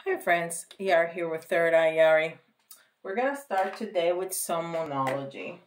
Hi friends, Yari here with Third Eye Yari. We're going to start today with some Moonology.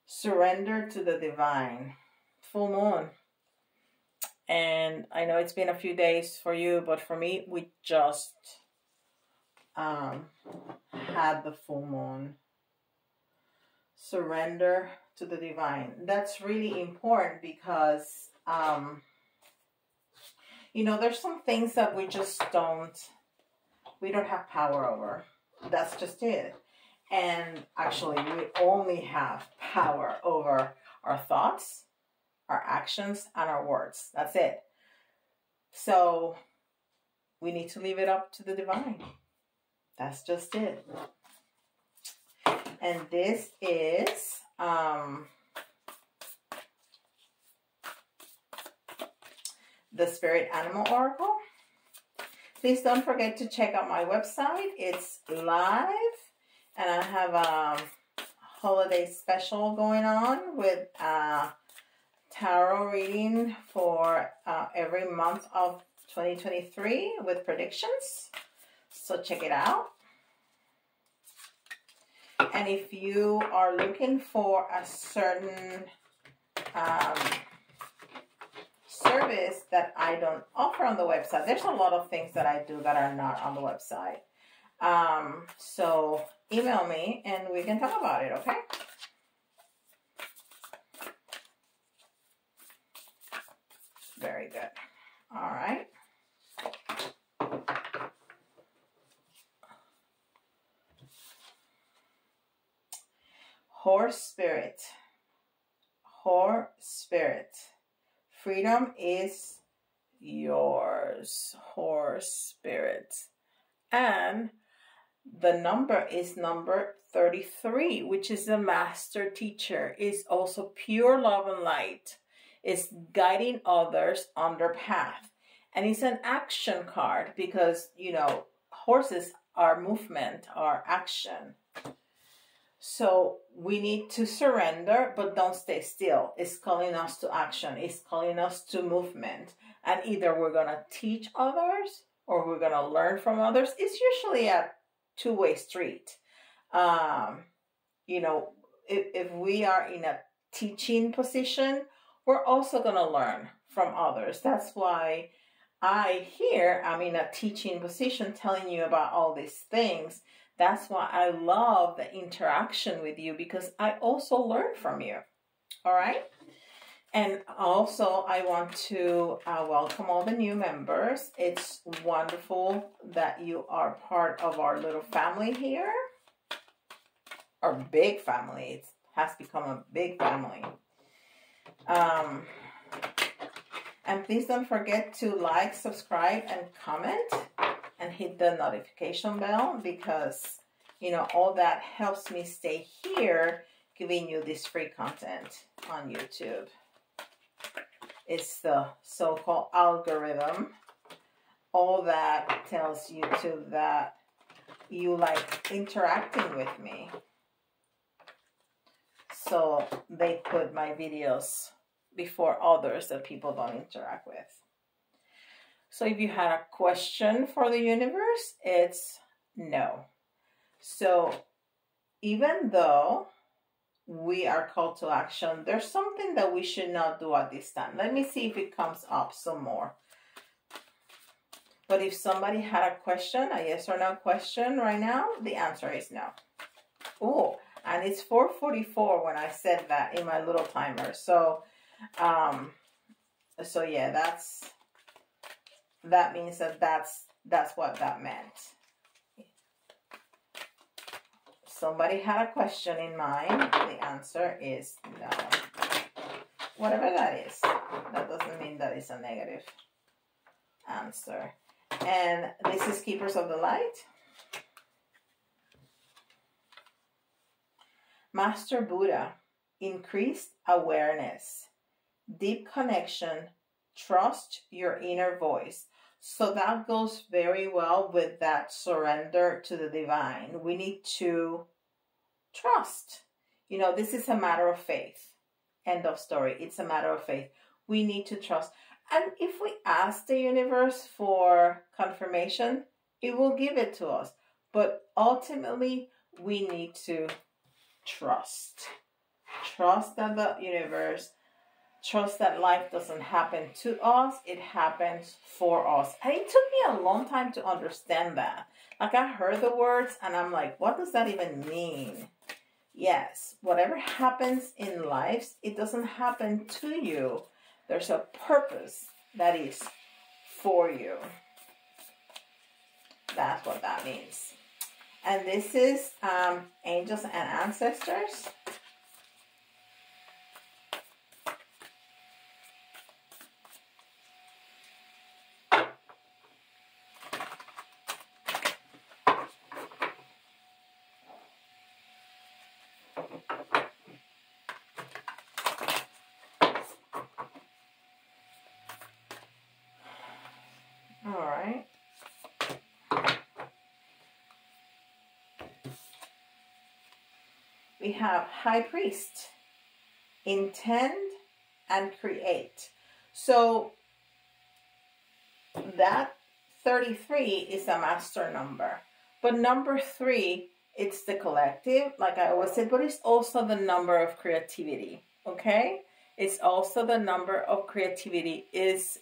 Surrender to the divine. Full moon. And I know it's been a few days for you, but for me, we just had the full moon. Surrender to the divine. That's really important because, you know, there's some things that we don't have power over. That's just it. And actually, we only have power over our thoughts, our actions, and our words. That's it. So we need to leave it up to the divine. That's just it. And this is the Spirit Animal Oracle. Please don't forget to check out my website. It's live. And I have a holiday special going on with tarot reading for every month of 2023 with predictions. So check it out. And if you are looking for a certain service that I don't offer on the website, there's a lot of things that I do that are not on the website. So email me and we can talk about it, okay? Very good. All right. Horse spirit. Horse spirit. Freedom is yours. Horse spirit. And the number is number 33, which is the master teacher. Is also pure love and light. It's guiding others on their path. And it's an action card because, you know, horses are movement, are action. So we need to surrender, but don't stay still. It's calling us to action. It's calling us to movement. And either we're going to teach others or we're going to learn from others. It's usually a two-way street. You know, if we are in a teaching position, we're also going to learn from others. That's why I'm in a teaching position telling you about all these things. That's why I love the interaction with you because I also learn from you. All right? And also, I want to welcome all the new members. It's wonderful that you are part of our little family here. Our big family. It has become a big family. And please don't forget to like, subscribe, and comment. And hit the notification bell because, you know, all that helps me stay here giving you this free content on YouTube. It's the so-called algorithm. All that tells YouTube that you like interacting with me. So they put my videos before others that people don't interact with. So if you had a question for the universe, it's no. So even though we are called to action, there's something that we should not do at this time. Let me see if it comes up some more. But if somebody had a question, a yes or no question right now, the answer is no. Oh, and it's 4:44 when I said that in my little timer. So, yeah, that means that's what that meant. somebody had a question in mind. The answer is no. Whatever that is, that doesn't mean that it's a negative answer. And this is Keepers of the Light. Master Buddha, increased awareness, deep connection, trust your inner voice. So that goes very well with that surrender to the divine. We need to trust. You know, this is a matter of faith. End of story. It's a matter of faith. We need to trust. And if we ask the universe for confirmation, it will give it to us. But ultimately, we need to trust. Trust that the universe, trust that life doesn't happen to us, it happens for us. And it took me a long time to understand that. Like, I heard the words and I'm like, what does that even mean? Yes, whatever happens in life, it doesn't happen to you. There's a purpose that is for you. That's what that means. And this is Angels and Ancestors. We have High Priest, intend and create. So that 33 is a master number. But number 3, it's the collective, like I always said, but it's also the number of creativity, okay? It's also the number of creativity. Is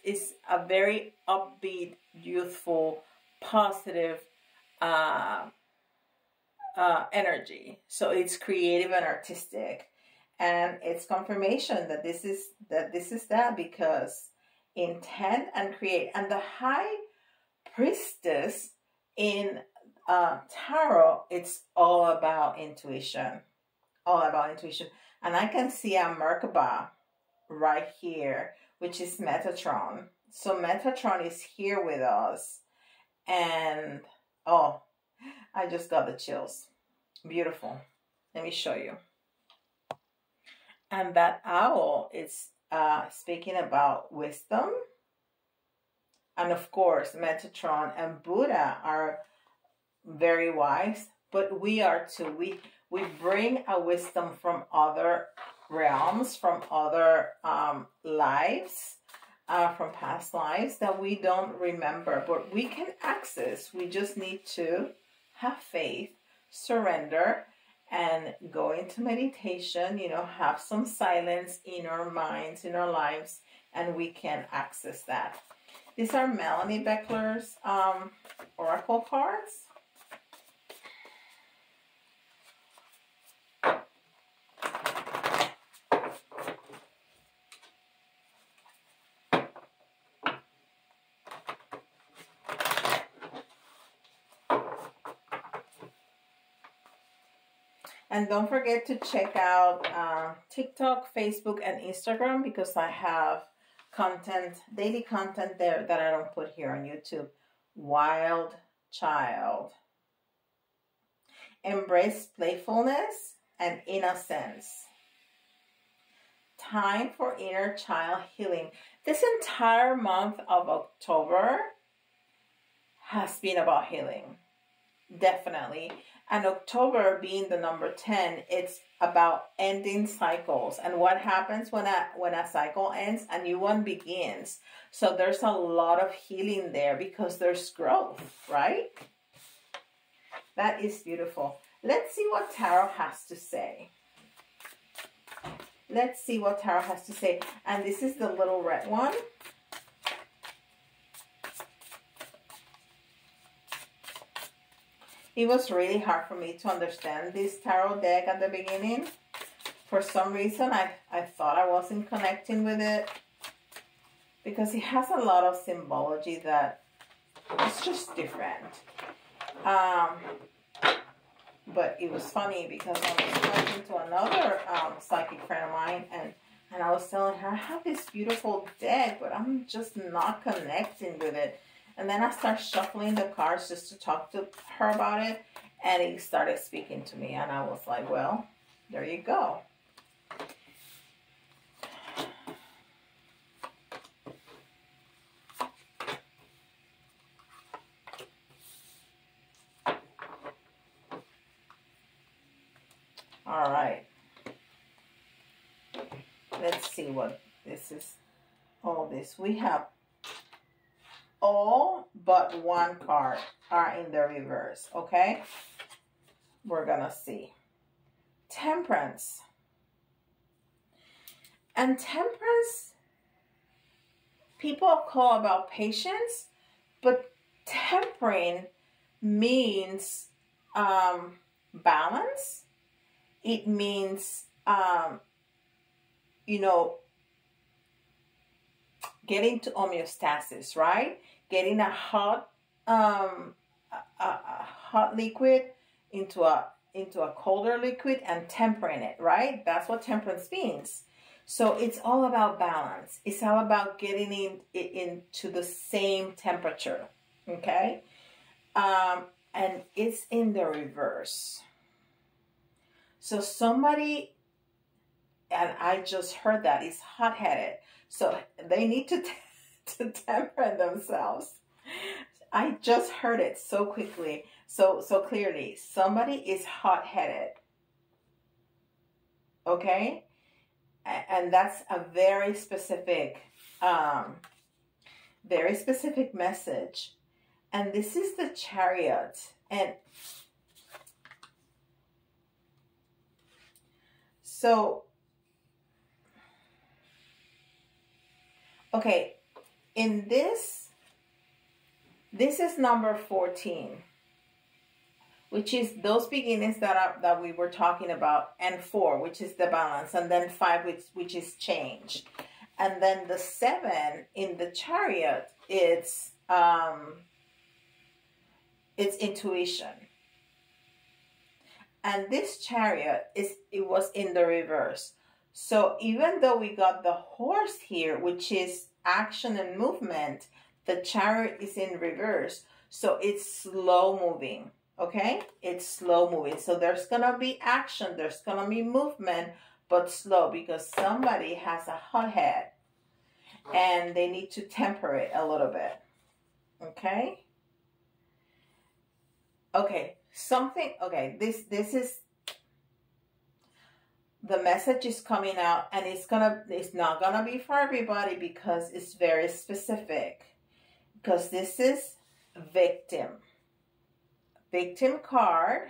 a very upbeat, youthful, positive energy. So it's creative and artistic, and it's confirmation that this is that because intend and create. And the High Priestess in tarot, it's all about intuition, and I can see a Merkaba right here, which is Metatron. So Metatron is here with us, and oh, I just got the chills. Beautiful. Let me show you. And that owl is speaking about wisdom. And of course, Metatron and Buddha are very wise, but we are too. We bring a wisdom from other realms, from other lives, from past lives that we don't remember, but we can access. We just need to have faith, surrender, and go into meditation, you know, have some silence in our minds, in our lives, and we can access that. These are Melanie Becker's oracle cards. And don't forget to check out TikTok, Facebook, and Instagram, because I have content, daily content there that I don't put here on YouTube. Wild Child. Embrace playfulness and innocence. Time for inner child healing. This entire month of October has been about healing. Definitely. And October being the number 10, it's about ending cycles. And what happens when a cycle ends, a new one begins. So there's a lot of healing there because there's growth, right? That is beautiful. Let's see what Tarot has to say. Let's see what Tarot has to say. And this is the little red one. It was really hard for me to understand this tarot deck at the beginning. For some reason, I thought I wasn't connecting with it, because it has a lot of symbology that is just different. But it was funny because I was talking to another psychic friend of mine, and I was telling her, I have this beautiful deck, but I'm just not connecting with it. And then I started shuffling the cards just to talk to her about it, and he started speaking to me, and I was like, well, there you go. All right. Let's see what this is. All this. We have all but one card are in the reverse. Okay. We're going to see. Temperance. And temperance, people call about patience, but tempering means balance. It means, you know, getting to homeostasis, right? Getting a hot, hot liquid into a colder liquid and tempering it, right? That's what temperance means. So it's all about balance. It's all about getting into the same temperature, okay? And it's in the reverse. So somebody, and I just heard that, is hot-headed. So they need to temper themselves. I just heard it so quickly, so clearly. Somebody is hot-headed. Okay? And that's a very specific message. And this is the Chariot. And so, okay, in this is number 14, which is those beginnings that we were talking about, and 4, which is the balance, and then 5, which is change. And then the 7 in the Chariot, it's intuition. And this Chariot, it was in the reverse. So even though we got the horse here, which is action and movement, the Chariot is in reverse. So it's slow moving, okay? It's slow moving. So there's going to be action, there's going to be movement, but slow, because somebody has a hot head and they need to temper it a little bit, okay? Okay. This is the message is coming out, and it's not gonna be for everybody because it's very specific, because this is victim card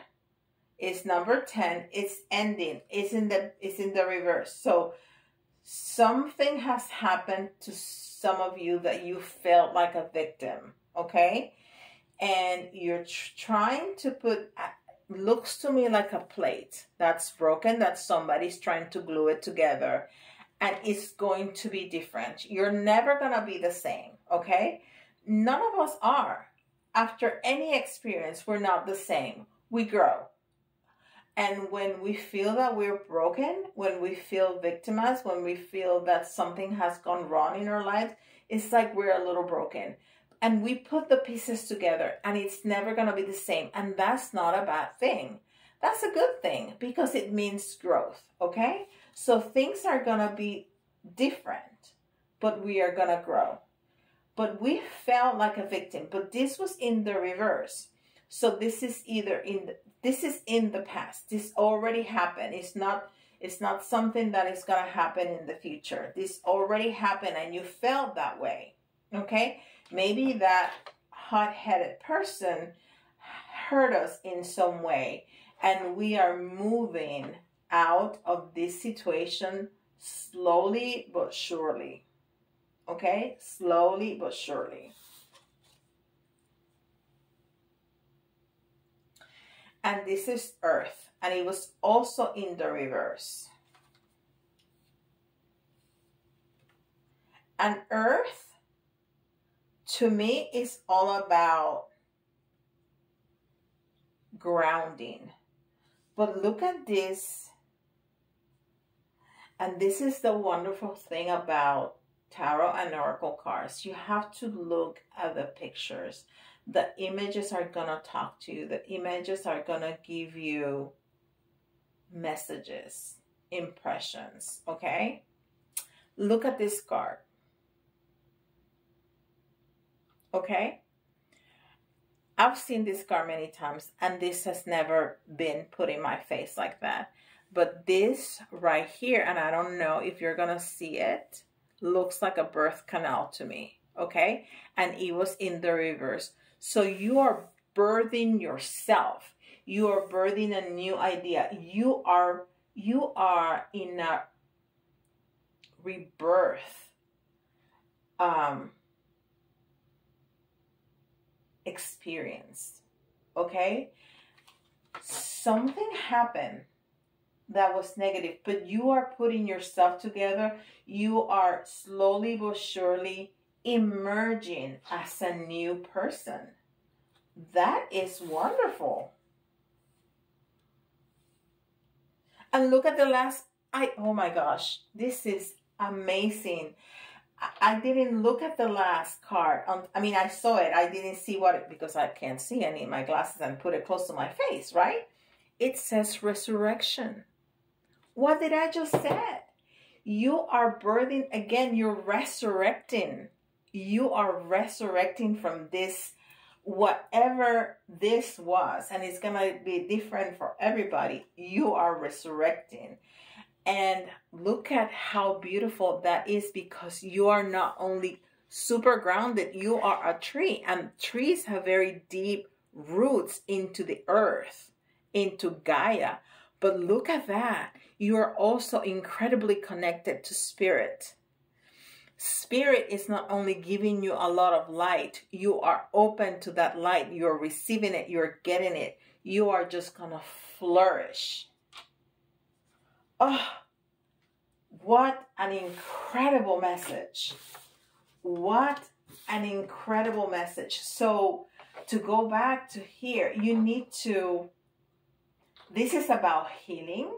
is number 10. It's ending. It's in the reverse. So something has happened to some of you that you felt like a victim, okay? And you're trying to put, looks to me like a plate that's broken, that somebody's trying to glue it together, and it's going to be different. You're never going to be the same, okay? None of us are. After any experience, we're not the same. We grow. And when we feel that we're broken, when we feel victimized, when we feel that something has gone wrong in our lives, it's like we're a little broken. And we put the pieces together, and it's never going to be the same. And that's not a bad thing. That's a good thing, because it means growth, okay? So things are going to be different, but we are going to grow. But we felt like a victim, but this was in the reverse. So this is this is in the past. This already happened. It's not something that is going to happen in the future. This already happened, and you felt that way, okay? Maybe that hot-headed person hurt us in some way, and we are moving out of this situation slowly but surely. Okay? Slowly but surely. And this is Earth, and it was also in the reverse. And Earth, to me, is all about grounding. But look at this. And this is the wonderful thing about tarot and oracle cards. You have to look at the pictures. The images are going to talk to you. The images are going to give you messages, impressions, okay? Look at this card. Okay? I've seen this card many times, and this has never been put in my face like that. But this right here, and I don't know if you're going to see it, looks like a birth canal to me, okay? And it was in the reverse. So you are birthing yourself. You are birthing a new idea. You are in a rebirth experience, okay? Something happened that was negative, but you are putting yourself together. You are slowly but surely emerging as a new person. That is wonderful. And look at the last, oh my gosh, this is amazing. I didn't look at the last card. I mean, I saw it. I didn't see what it, because I can't see. I need my glasses and put it close to my face, right? It says resurrection. What did I just say? You are birthing again. You're resurrecting. You are resurrecting from this, whatever this was, and it's going to be different for everybody. You are resurrecting. And look at how beautiful that is, because you are not only super grounded, you are a tree, and trees have very deep roots into the earth, into Gaia. But look at that. You are also incredibly connected to spirit. Spirit is not only giving you a lot of light, you are open to that light. You're receiving it. You're getting it. You are just going to flourish. Oh, what an incredible message. What an incredible message. So to go back to here, you need to, this is about healing.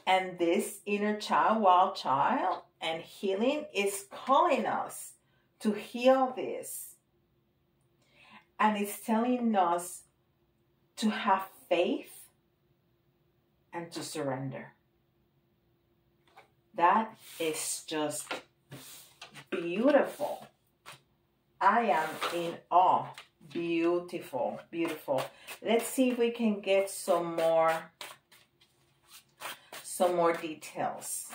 And this inner child, wild child, and healing is calling us to heal this. And it's telling us to have faith and to surrender. That is just beautiful. I am in awe. Beautiful, beautiful. Let's see if we can get some more details.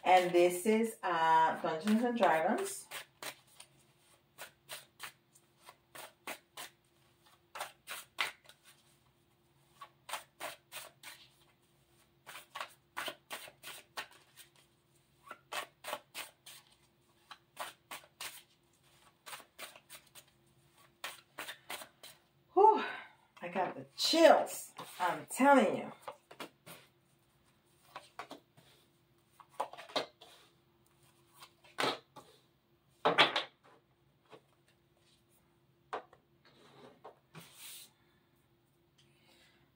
And this is Dungeons and Dragons. Whew, I got the chills, I'm telling you.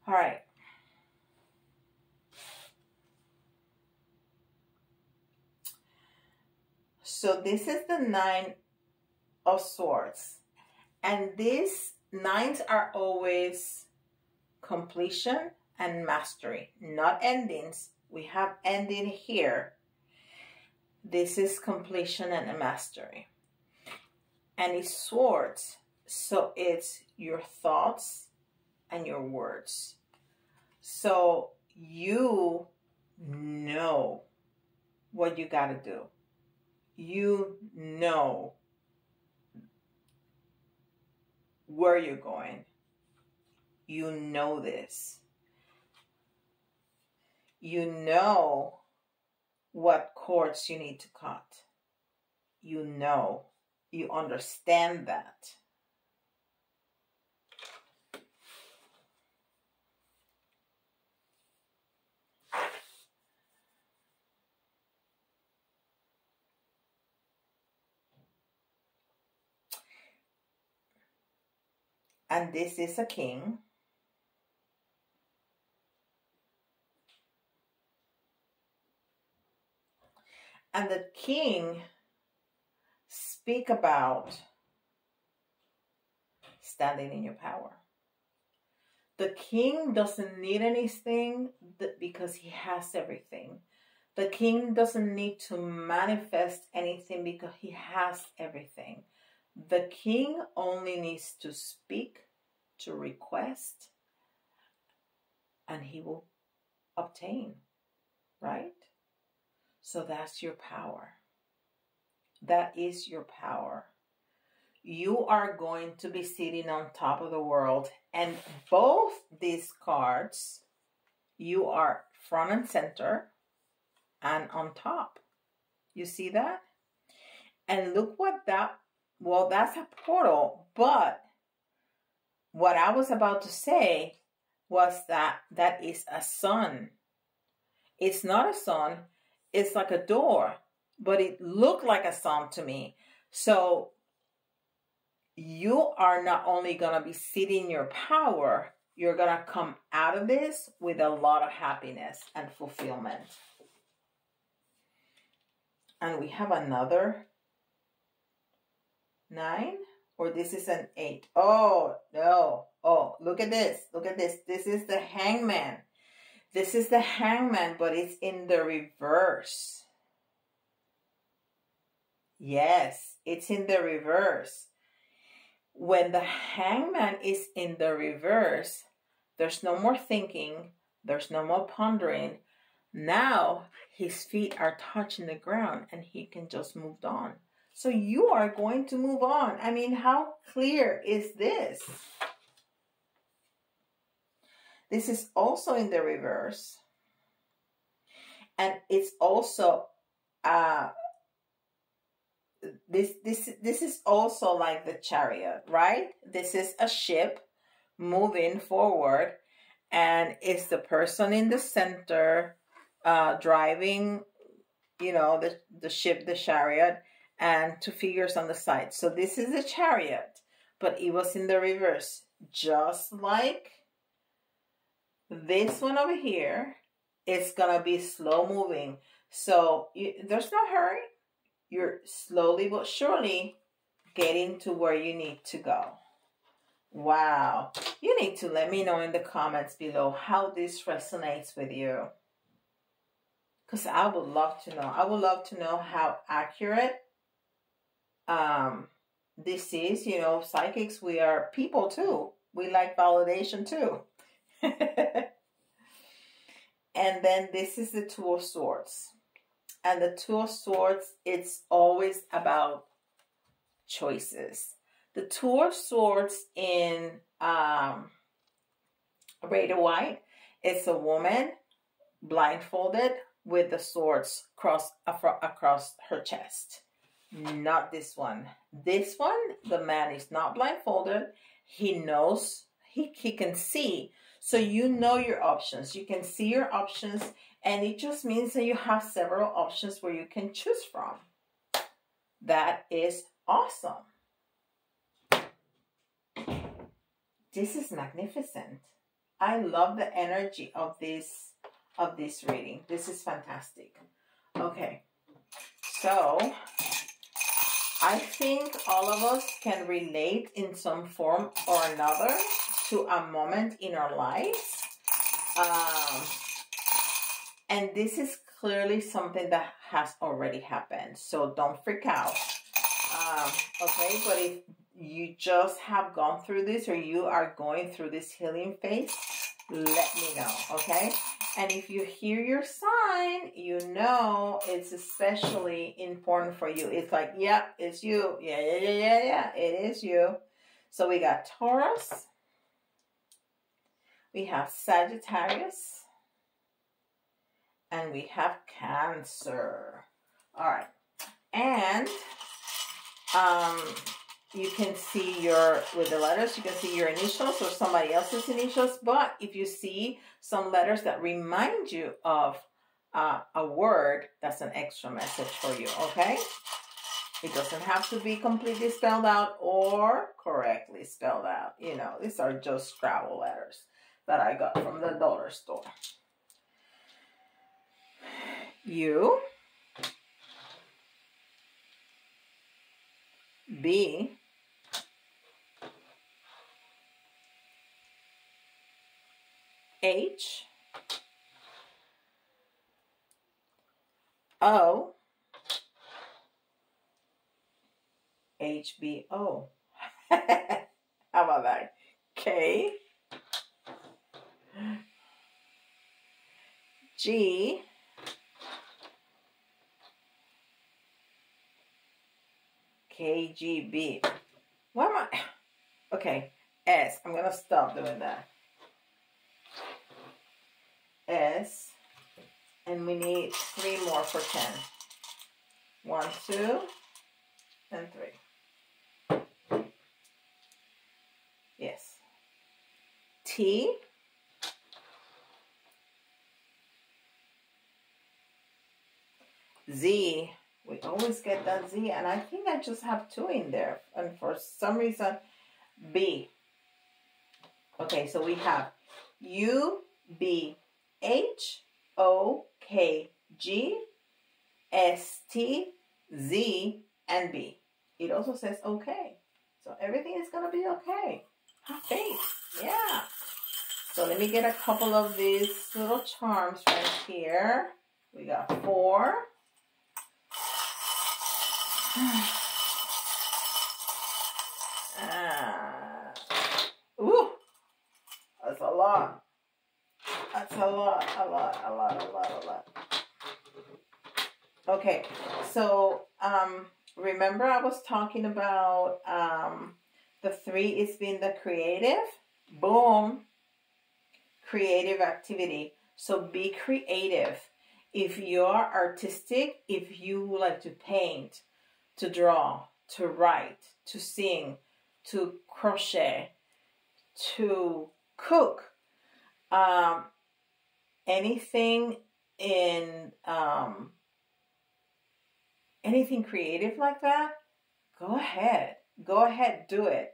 All right. So this is the Nine of Swords. And these nines are always completion and mastery, not endings. We have ending here. This is completion and mastery. And it's swords. So it's your thoughts and your words. So you know what you got to do. You know where you're going. You know this. You know what cords you need to cut. You know. You understand that. And this is a king. And the king speak about standing in your power. The king doesn't need anything because he has everything. The king doesn't need to manifest anything because he has everything. The king only needs to speak, to request, and he will obtain, right? So that's your power. That is your power. You are going to be sitting on top of the world, and both these cards, you are front and center and on top. You see that? And look what that, well, that's a portal, but what I was about to say was that is a sun. It's not a sun, it's like a door, but it looked like a sun to me. So you are not only going to be sitting in your power, you're going to come out of this with a lot of happiness and fulfillment. And we have another 9, or this is an 8. Oh, no. Oh, look at this. Look at this. This is the hangman. This is the hangman, but it's in the reverse. Yes, it's in the reverse. When the hangman is in the reverse, there's no more thinking. There's no more pondering. Now his feet are touching the ground and he can just move on. So you are going to move on. I mean, how clear is this? This is also in the reverse. And it's also this is also like the Chariot, right? This is a ship moving forward, and it's the person in the center driving, you know, the ship, the Chariot, and 2 figures on the side. So this is a Chariot, but it was in the reverse, just like this one over here. It's gonna be slow moving, so there's no hurry. You're slowly but surely getting to where you need to go. Wow. You need to let me know in the comments below how this resonates with you, because I would love to know. I would love to know how accurate this is. You know, psychics, we are people too. We like validation too. And then this is the 2 of Swords. And the 2 of Swords, it's always about choices. The 2 of Swords in Radleigh White, it's a woman blindfolded with the swords across her chest. Not this one. This one, the man is not blindfolded. He knows, he can see. So you know your options. You can see your options, and it just means that you have several options where you can choose from. That is awesome. This is magnificent. I love the energy of this reading. This is fantastic. Okay, so I think all of us can relate in some form or another to a moment in our lives. And this is clearly something that has already happened. So don't freak out. Okay, but if you just have gone through this, or you are going through this healing phase, let me know, okay? And if you hear your sign, you know it's especially important for you. It's like, yeah, it's you. Yeah, it is you. So we got Taurus. We have Sagittarius. And we have Cancer. All right. And you can see with the letters, you can see your initials or somebody else's initials. But if you see some letters that remind you of a word, that's an extra message for you, okay? It doesn't have to be completely spelled out or correctly spelled out. You know, these are just Scrabble letters that I got from the dollar store. U, B, H, O, HBO. How about that? K, G, KGB. Why am I? Okay, S. I'm gonna stop doing that. S, and we need 3 more for 10. 1, 2, and 3. Yes. T, Z. We always get that Z, and I think I just have 2 in there, and for some reason, B. Okay, so we have U, B, H, O, K, G, S, T, Z, and B. It also says okay. So everything is going to be okay. Have faith. Yeah. So let me get a couple of these little charms right here. We got 4. Ooh, that's a lot. That's a lot. Okay, so remember I was talking about the 3 is being the creative. Boom. Creative activity. So be creative. If you're artistic, if you like to paint, to draw, to write, to sing, to crochet, to cook, anything in anything creative like that, go ahead, do it.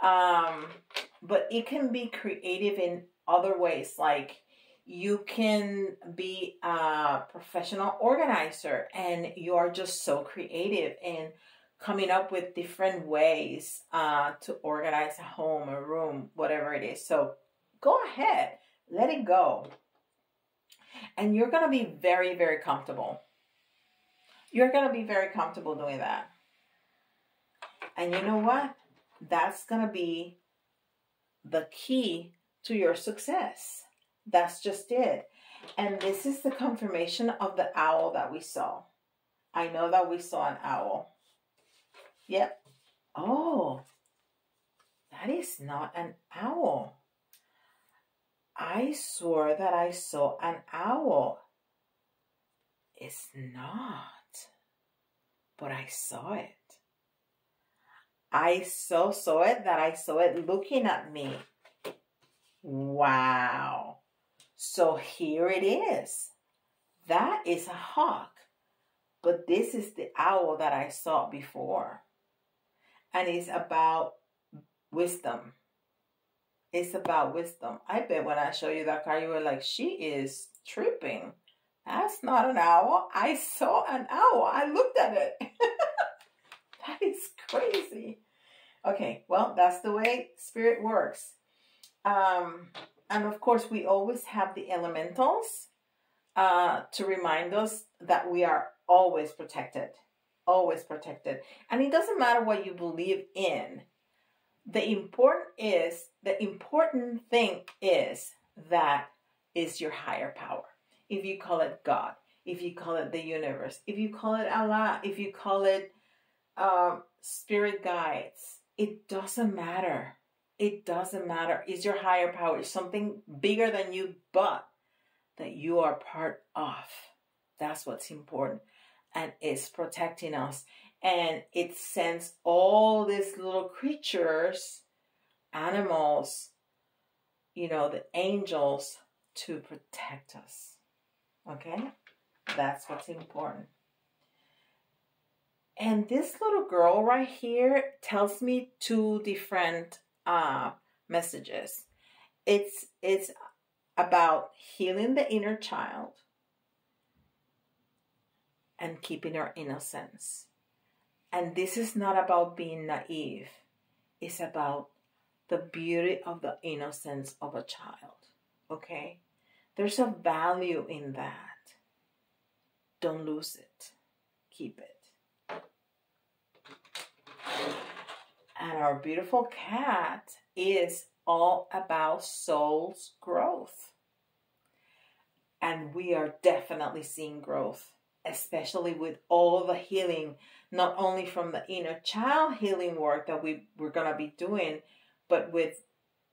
But it can be creative in other ways, like you can be a professional organizer and you are just so creative in coming up with different ways to organize a home, a room, whatever it is. So go ahead, let it go. And you're going to be very, very comfortable. You're going to be very comfortable doing that. And you know what? That's going to be the key to your success. That's just it. And this is the confirmation of the owl that we saw. I know that we saw an owl. Yep. Oh, that is not an owl. I swore that I saw an owl. It's not. But I saw it. I saw it that I saw it looking at me. Wow. So here it is. That is a hawk. But this is the owl that I saw before. And it's about wisdom. It's about wisdom. I bet when I show you that card, you were like, she is tripping. That's not an owl. I saw an owl. I looked at it. That is crazy. Okay, well, that's the way spirit works. And of course, we always have the elementals to remind us that we are always protected. Always protected. And it doesn't matter what you believe in. The important thing is that is your higher power. If you call it God, if you call it the universe, if you call it Allah, if you call it spirit guides, it doesn't matter. It doesn't matter. It's your higher power. It's something bigger than you, but that you are part of. That's what's important. And it's protecting us. And it sends all these little creatures, animals, you know, the angels to protect us. Okay? That's what's important. And this little girl right here tells me two different messages. It's about healing the inner child and keeping our innocence. And this is not about being naive. It's about the beauty of the innocence of a child. Okay? There's a value in that. Don't lose it. Keep it. And our beautiful cat is all about soul's growth. And we are definitely seeing growth, especially with all the healing, not only from the inner child healing work that we're going to be doing, but with,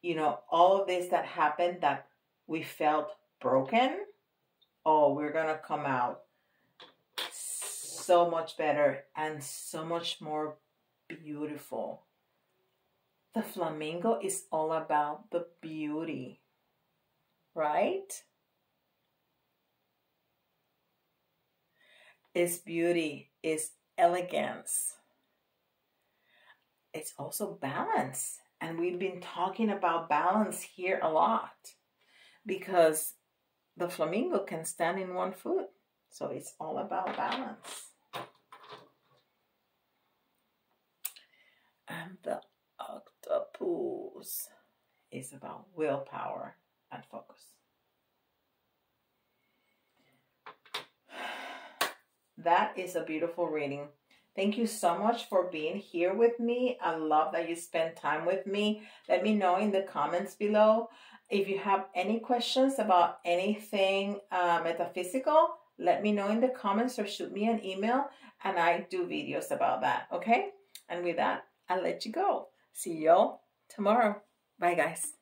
you know, all of this that happened that we felt broken. Oh, we're going to come out so much better and so much more beautiful. The flamingo is all about the beauty, right? It's beauty, it's elegance. It's also balance. And we've been talking about balance here a lot because the flamingo can stand in one foot. So it's all about balance. And the octopus is about willpower and focus. That is a beautiful reading. Thank you so much for being here with me. I love that you spend time with me. Let me know in the comments below. If you have any questions about anything metaphysical, let me know in the comments or shoot me an email and I do videos about that, okay? And with that, I'll let you go. See y'all tomorrow. Bye, guys.